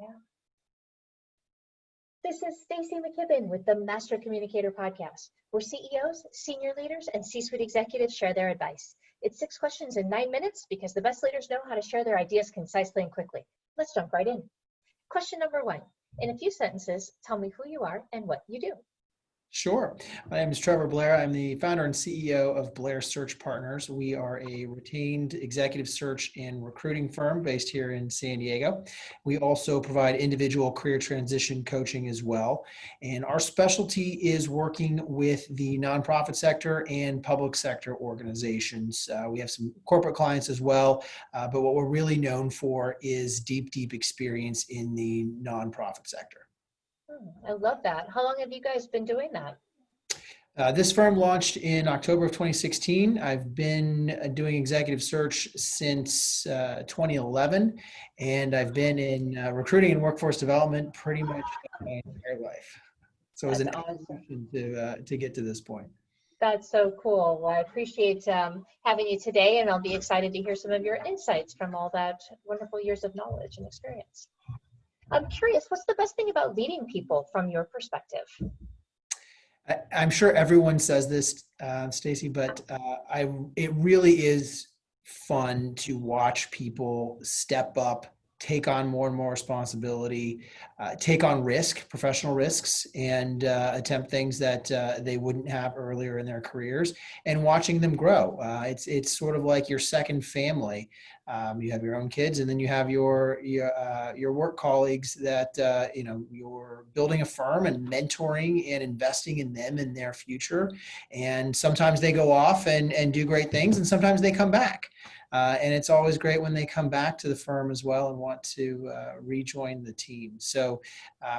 Yeah. This is Stacy McKibben with the Master Communicator podcast, where CEOs, senior leaders, and C-suite executives share their advice. It's 6 questions in 9 minutes because the best leaders know how to share their ideas concisely and quickly. Let's jump right in. Question number 1. In a few sentences, tell me who you are and what you do. Sure. My name is Trevor Blair. I'm the founder and CEO of Blair Search Partners. We are a retained executive search and recruiting firm based here in San Diego. We also provide individual career transition coaching as well. And our specialty is working with the nonprofit sector and public sector organizations. We have some corporate clients as well, but what we're really known for is deep experience in the nonprofit sector. I love that. How long have you guys been doing that? This firm launched in October of 2016. I've been doing executive search since 2011, and I've been in recruiting and workforce development pretty much my entire life. So it was an evolution to get to this point. That's so cool. Well, I appreciate having you today, and I'll be excited to hear some of your insights from all that wonderful years of knowledge and experience. I'm curious, what's the best thing about leading people from your perspective? I'm sure everyone says this, Stacy, but it really is fun to watch people step up, take on more and more responsibility, take on professional risks, and attempt things that they wouldn't have earlier in their careers, and watching them grow. It's sort of like your second family. You have your own kids, and then you have your work colleagues that you're building a firm and mentoring and investing in them and their future. And sometimes they go off and do great things, and sometimes they come back. And it's always great when they come back to the firm as well and want to rejoin the team. So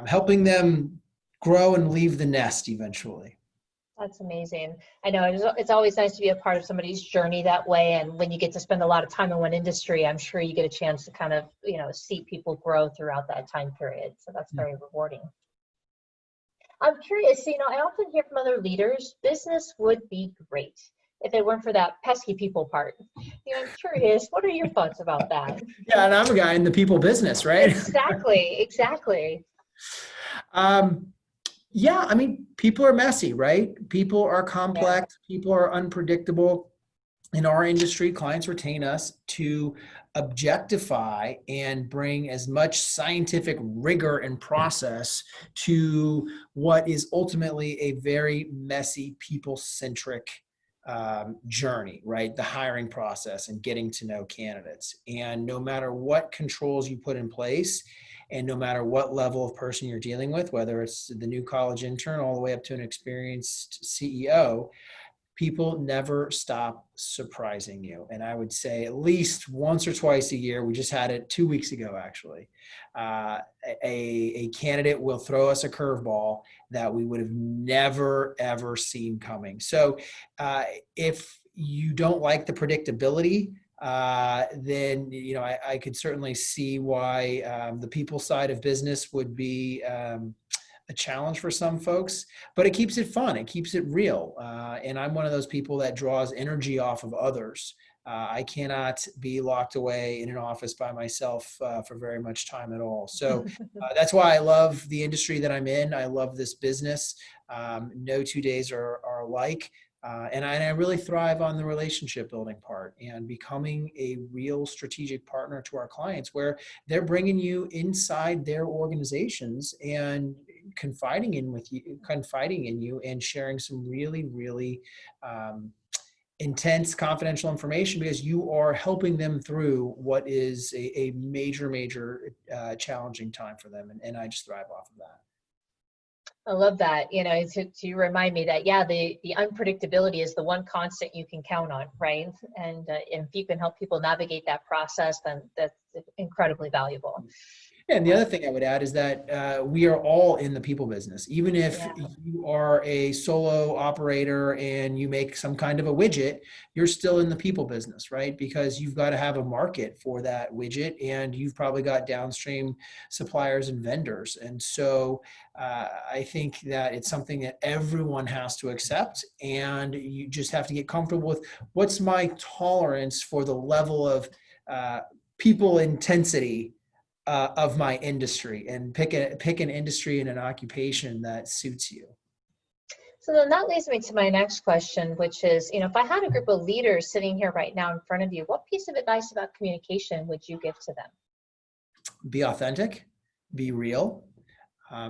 helping them grow and leave the nest eventually. That's amazing. I know it's always nice to be a part of somebody's journey that way. And when you get to spend a lot of time in one industry, I'm sure you get a chance to kind of, see people grow throughout that time period. So that's very rewarding. I'm curious, I often hear from other leaders, business would be great if it weren't for that pesky people part. I'm curious, what are your thoughts about that? Yeah, and I'm a guy in the people business, right? Exactly. Yeah, I mean, people are messy, right? People are complex, people are unpredictable. In our industry, clients retain us to objectify and bring as much scientific rigor and process to what is ultimately a very messy, people-centric journey, right? The hiring process and getting to know candidates. And no matter what controls you put in place, and no matter what level of person you're dealing with, whether it's the new college intern all the way up to an experienced CEO, people never stop surprising you. And I would say at least once or twice a year, we just had it 2 weeks ago, actually, a candidate will throw us a curveball that we would have never, ever seen coming. So if you don't like the predictability, then I could certainly see why the people side of business would be a challenge for some folks, but it keeps it fun. It keeps it real. And I'm one of those people that draws energy off of others. I cannot be locked away in an office by myself for very much time at all. So that's why I love the industry that I'm in. I love this business. No 2 days are alike. And I really thrive on the relationship building part and becoming a real strategic partner to our clients, where they're bringing you inside their organizations and confiding in you and sharing some really, really intense confidential information, because you are helping them through what is a major challenging time for them. And I just thrive off of that. I love that, to remind me that, the unpredictability is the one constant you can count on, right? And if you can help people navigate that process, then that's incredibly valuable. And the other thing I would add is that we are all in the people business. Even if you are a solo operator and you make some kind of a widget, you're still in the people business, right? Because you've got to have a market for that widget, and you've probably got downstream suppliers and vendors. And so I think that it's something that everyone has to accept, and you just have to get comfortable with what's my tolerance for the level of people intensity of my industry, and pick an industry and an occupation that suits you. So then that leads me to my next question, which is, if I had a group of leaders sitting here right now in front of you, what piece of advice about communication would you give to them? Be authentic, be real.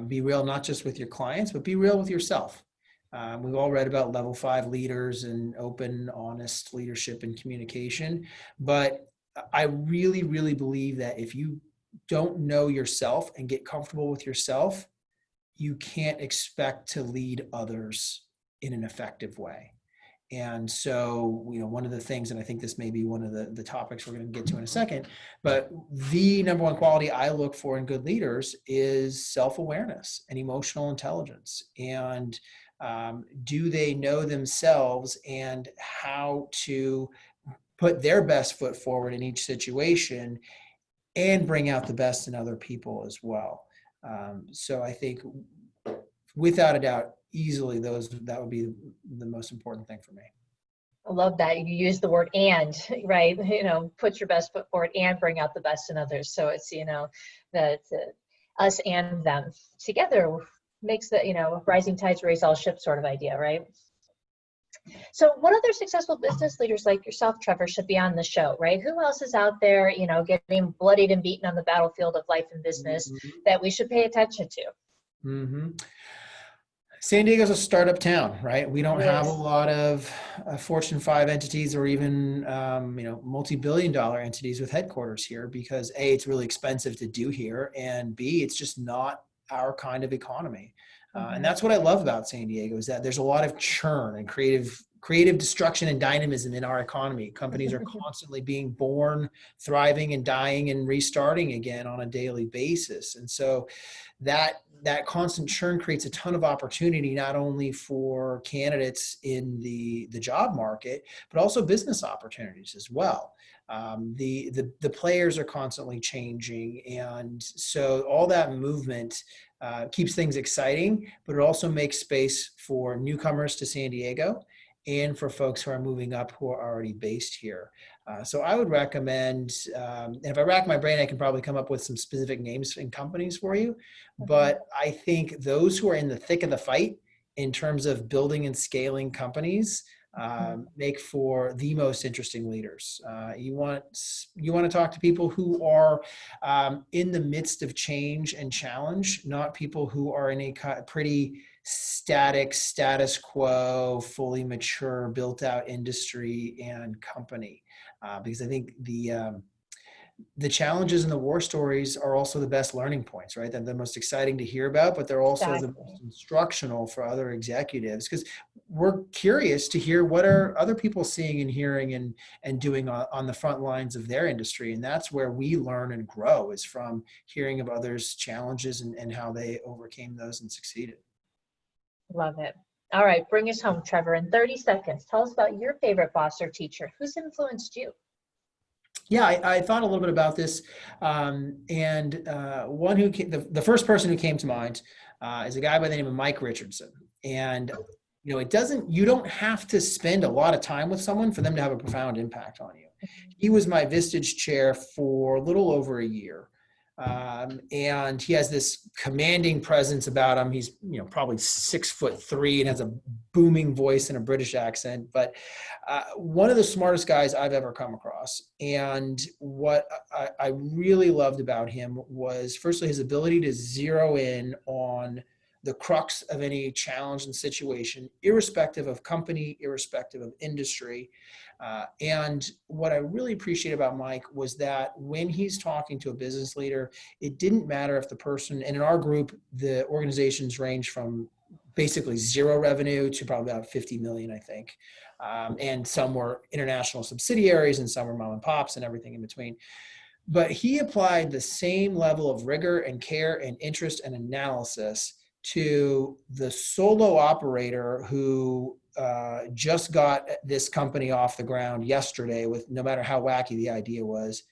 Be real not just with your clients, but be real with yourself. We've all read about level 5 leaders and open, honest leadership and communication. But I really, really believe that if you don't know yourself and get comfortable with yourself, you can't expect to lead others in an effective way. And so, one of the things, and I think this may be one of the topics we're going to get to in a second, but the number one quality I look for in good leaders is self-awareness and emotional intelligence. And do they know themselves and how to put their best foot forward in each situation and bring out the best in other people as well? So I think, without a doubt, easily that would be the most important thing for me. I love that you use the word "and," right? Put your best foot forward and bring out the best in others. So it's that us and them together makes the rising tides raise all ships sort of idea, right? So what other successful business leaders like yourself, Trevor, should be on the show, right? Who else is out there, getting bloodied and beaten on the battlefield of life and business that we should pay attention to? Mm-hmm. San Diego's a startup town, right? We don't have a lot of Fortune 5 entities or even, multi-billion-dollar entities with headquarters here because A, it's really expensive to do here, and B, it's just not our kind of economy. And that's what I love about San Diego is that there's a lot of churn and creative destruction and dynamism in our economy. Companies are constantly being born, thriving, and dying and restarting again on a daily basis. And so that constant churn creates a ton of opportunity, not only for candidates in the job market, but also business opportunities as well. The players are constantly changing. And so all that movement keeps things exciting, but it also makes space for newcomers to San Diego and for folks who are moving up who are already based here. So I would recommend, and if I rack my brain, I can probably come up with some specific names and companies for you. But I think those who are in the thick of the fight in terms of building and scaling companies make for the most interesting leaders. You want to talk to people who are in the midst of change and challenge, not people who are in a pretty static, status quo, fully mature, built out industry and company. Because I think the challenges and the war stories are also the best learning points, right? They're the most exciting to hear about, but they're also the most instructional for other executives because we're curious to hear what are other people seeing and hearing and doing on the front lines of their industry. And that's where we learn and grow, is from hearing of others' challenges and how they overcame those and succeeded. Love it. All right, bring us home, Trevor. In 30 seconds, tell us about your favorite boss or teacher. Who's influenced you? Yeah, I thought a little bit about this, and one who the first person who came to mind is a guy by the name of Mike Richardson. And you don't have to spend a lot of time with someone for them to have a profound impact on you. He was my Vistage chair for a little over a year. And he has this commanding presence about him. He's, probably 6'3" and has a booming voice and a British accent, but one of the smartest guys I've ever come across. And what I really loved about him was, firstly, his ability to zero in on the crux of any challenge and situation, irrespective of company, irrespective of industry. And what I really appreciate about Mike was that when he's talking to a business leader, it didn't matter if the person, and in our group, the organizations range from basically zero revenue to probably about 50 million, I think. And some were international subsidiaries and some were mom and pops and everything in between. But he applied the same level of rigor and care and interest and analysis to the solo operator who just got this company off the ground yesterday, with no matter how wacky the idea was,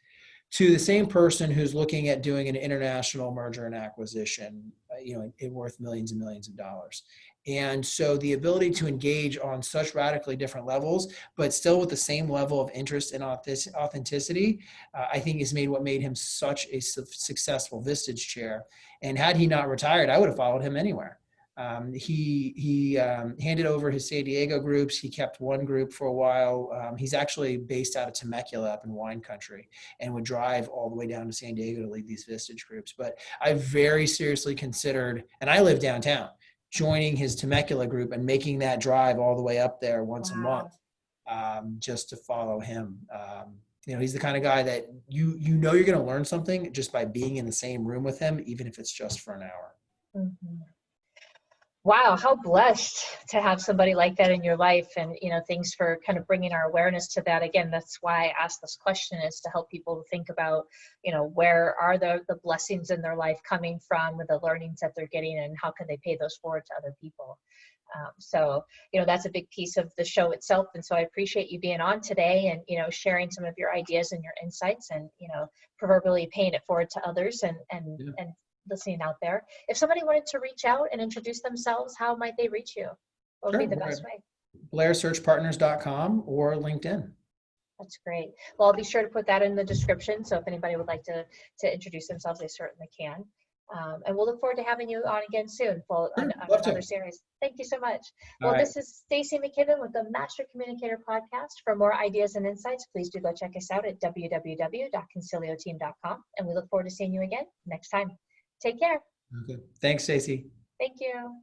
to the same person who's looking at doing an international merger and acquisition. it worth millions and millions of dollars. And so the ability to engage on such radically different levels, but still with the same level of interest and authenticity, I think has made what made him such a successful Vistage chair. And had he not retired, I would have followed him anywhere. He handed over his San Diego groups. He kept one group for a while. He's actually based out of Temecula up in wine country, and would drive all the way down to San Diego to lead these Vistage groups. But I very seriously considered, and I live downtown, joining his Temecula group and making that drive all the way up there once a month, just to follow him. He's the kind of guy that you're going to learn something just by being in the same room with him, even if it's just for an hour. Mm-hmm. Wow, how blessed to have somebody like that in your life. And, thanks for kind of bringing our awareness to that. Again, that's why I asked this question, is to help people think about, where are the blessings in their life coming from, with the learnings that they're getting, and how can they pay those forward to other people. So, that's a big piece of the show itself. And so I appreciate you being on today and, sharing some of your ideas and your insights, and, proverbially paying it forward to others and listening out there. If somebody wanted to reach out and introduce themselves, how might they reach you? What would be the best way? BlairSearchPartners.com or LinkedIn. That's great. Well, I'll be sure to put that in the description. So if anybody would like to introduce themselves, they certainly can. And we'll look forward to having you on again soon on another series. Thank you so much. Well, this is Stacy McKibben with the Master Communicator podcast. For more ideas and insights, please do go check us out at www.concilioteam.com. And we look forward to seeing you again next time. Take care. Okay. Thanks, Stacey. Thank you.